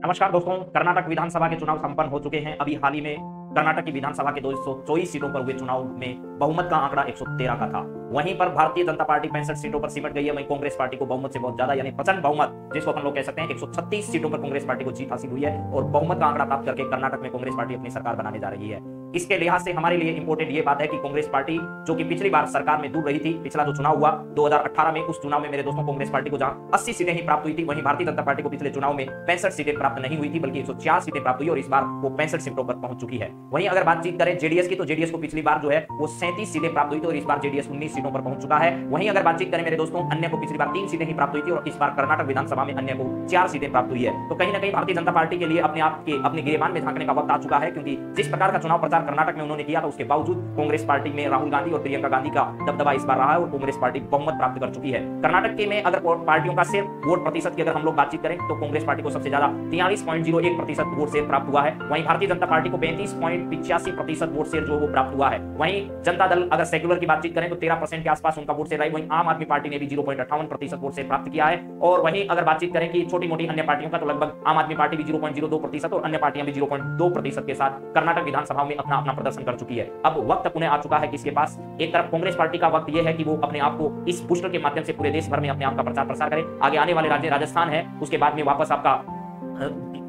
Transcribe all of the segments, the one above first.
नमस्कार दोस्तों, कर्नाटक विधानसभा के चुनाव संपन्न हो चुके हैं। अभी हाल ही में कर्नाटक की विधानसभा के 224 सीटों पर हुए चुनाव में बहुमत का आंकड़ा 113 का था। वहीं पर भारतीय जनता पार्टी 65 सीटों पर सिमट गई है। वहीं कांग्रेस पार्टी को बहुमत से बहुत ज्यादा यानी प्रचंड बहुमत, जिसको अपन लोग कह सकते हैं, 136 सीटों पर कांग्रेस पार्टी को जीत हासिल हुई है और बहुमत का आंकड़ा प्राप्त करके कर्नाटक में कांग्रेस पार्टी अपनी सरकार बनाने जा रही है। इसके लिहाज से हमारे लिए इंपॉर्टेंट ये बात है कि कांग्रेस पार्टी जो कि पिछली बार सरकार में दूर रही थी, पिछला जो चुनाव हुआ 2018 में, उस चुनाव में मेरे दोस्तों कांग्रेस पार्टी को जहां 80 सीटें ही प्राप्त हुई थी, वहीं भारतीय जनता पार्टी को पिछले चुनाव में 65 सीटें प्राप्त नहीं हुई थी, बल्कि 104 सीटें प्राप्त हुई और इस बार वो 65 सीटों पर पहुंच चुकी है। वहीं अगर बातचीत करें जेडीएस की, तो जेडीएस को पिछली बार जो है वो 37 सीटें प्राप्त हुई थी और इस बार जेडीएस 19 सीटों पर पहुंच चुका है। वहीं अगर बातचीत करें मेरे दोस्तों, अन्य को पिछली बार 3 सीटें ही प्राप्त हुई थी और इस बार कर्नाटक विधानसभा में अन्य को 4 सीटें प्राप्त हुई है। तो कहीं ना कहीं भारतीय जनता पार्टी के लिए अपने गिरेबान में झांकने का वक्त आ चुका है, क्योंकि जिस प्रकार का चुनाव प्रचार कर्नाटक में उन्होंने किया था, उसके बावजूद कांग्रेस पार्टी में राहुल गांधी और प्रियंका गांधी का दबदबा इस बार रहा है और कांग्रेस पार्टी बहुमत प्राप्त कर चुकी है। कर्नाटक के में अगर पार्टियों का सिर्फ वोट प्रतिशत की अगर हम लोग बातचीत करें, तो कांग्रेस पार्टी को सबसे ज्यादा 43.01% वोट शेयर प्राप्त हुआ है। वहीं भारतीय जनता पार्टी को 35.85% वोट शेयर जो वो प्राप्त हुआ है। वहीं जनता दल अगर सेक्युलर की बातचीत करें तो 13% के आसपास उनका वोट शेयर रही। वहीं आम आदमी पार्टी ने भी 0.58% वोट शेयर प्राप्त किया है। और वहीं अगर बातचीत करें कि छोटी मोटी अन्य पार्टियों का, तो लगभग आम आदमी पार्टी भी 0.02% और अन्य पार्टियां भी 0.2% के साथ कर्नाटक विधानसभा में अपना अपना प्रदर्शन कर चुकी है। अब वक्त पुनः आ चुका है कि इसके पास एक तरफ कांग्रेस पार्टी का वक्त यह है कि वो अपने आप को इस बूस्टर के माध्यम से पूरे देश भर में अपने आप का प्रचार प्रसार करे। आगे आने वाले राज्य राजस्थान है, उसके बाद में वापस आपका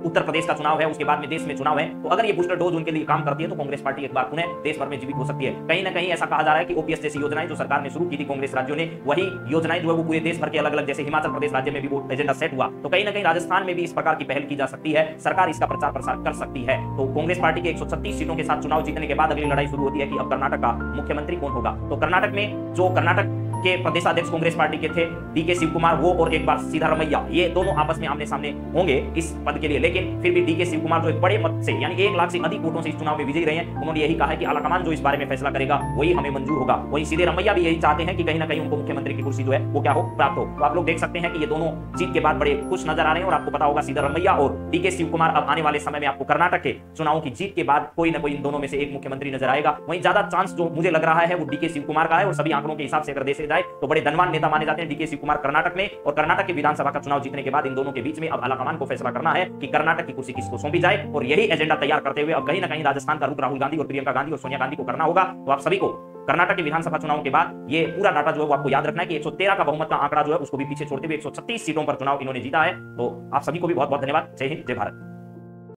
उत्तर प्रदेश का चुनाव है, उसके बाद में देश में चुनाव है। तो अगर ये बूस्टर डोज उनके लिए काम करती है तो कांग्रेस पार्टी एक बार पुनः देश भर में जीवित हो सकती है। कहीं ना कहीं ऐसा कहा जा रहा है कि ओपीएस जैसी योजनाएं जो सरकार ने शुरू की थी कांग्रेस राज्यों ने, वही योजनाएं जो है वो पूरे देश भर के अलग अलग, जैसे हिमाचल प्रदेश राज्य में भी वो एजेंडा सेट हुआ, तो कहीं ना कहीं राजस्थान में भी इस प्रकार की पहल की जा सकती है। सरकार इसका प्रचार प्रसार कर सकती है। तो कांग्रेस पार्टी के 136 सीटों के साथ चुनाव जीतने के बाद अगली लड़ाई शुरू होती है कि अब कर्नाटक का मुख्यमंत्री कौन होगा। तो कर्नाटक में जो कर्नाटक के प्रदेशाध्यक्ष कांग्रेस पार्टी के थे डीके शिव कुमार, वो और एक बार सिद्धारमैया, ये दोनों आपस में आमने सामने होंगे इस पद के लिए। लेकिन फिर भी डीके शिव कुमार जो एक बड़े मत से यानी 1 लाख से अधिक वोटों से इस चुनाव में विजयी रहे हैं, उन्होंने यही कहा है कि आलाकमान जो इस बारे में फैसला करेगा वही हमें मंजूर होगा। वहीं सिद्धारमैया भी यही चाहते हैं कि कहीं ना कहीं उनको मुख्यमंत्री की कुर्सी जो है वो क्या हो, प्राप्त हो। तो आप लोग देख सकते हैं कि ये दोनों जीत के बाद बड़े खुश नजर आ रहे हैं। और आपको पता होगा सिद्धारमैया और डीके शिव कुमार अब आने वाले समय में आपको कर्नाटक के चुनावों की जीत के बाद कोई ना कोई इन दोनों में से एक मुख्यमंत्री नजर आएगा। वहीं ज्यादा चांस जो मुझे लग रहा है वो डीके शिव कुमार का है और सभी आंकड़ों के हिसाब से अगर देखे जाए तो बड़े धनवान नेता माने जाते हैं डीके शिव कुमार कर्नाटक में। और कर्नाटक के विधानसभा का चुनाव जीतने के बाद इन दोनों के बीच में अब आलाकमान को फैसला करना है कि कर्नाटक की कुर्सी किसको सौंपी जाए। और यही एजेंडा तैयार करते हुए अब कहीं ना कहीं राजस्थान का रुख राहुल गांधी और प्रियंका गांधी और सोनिया गांधी को करना होगा। तो आप सभी को कर्नाटक के विधानसभा चुनावों के बाद ये पूरा डाटा जो है वो आपको याद रखना है कि 113 का बहुमत का आंकड़ा जो है उसको भी पीछे छोड़ते हुए 136 सीटों पर चुनाव इन्होंने जीता है। तो आप सभी को भी बहुत बहुत धन्यवाद। जय हिंद, जय भारत।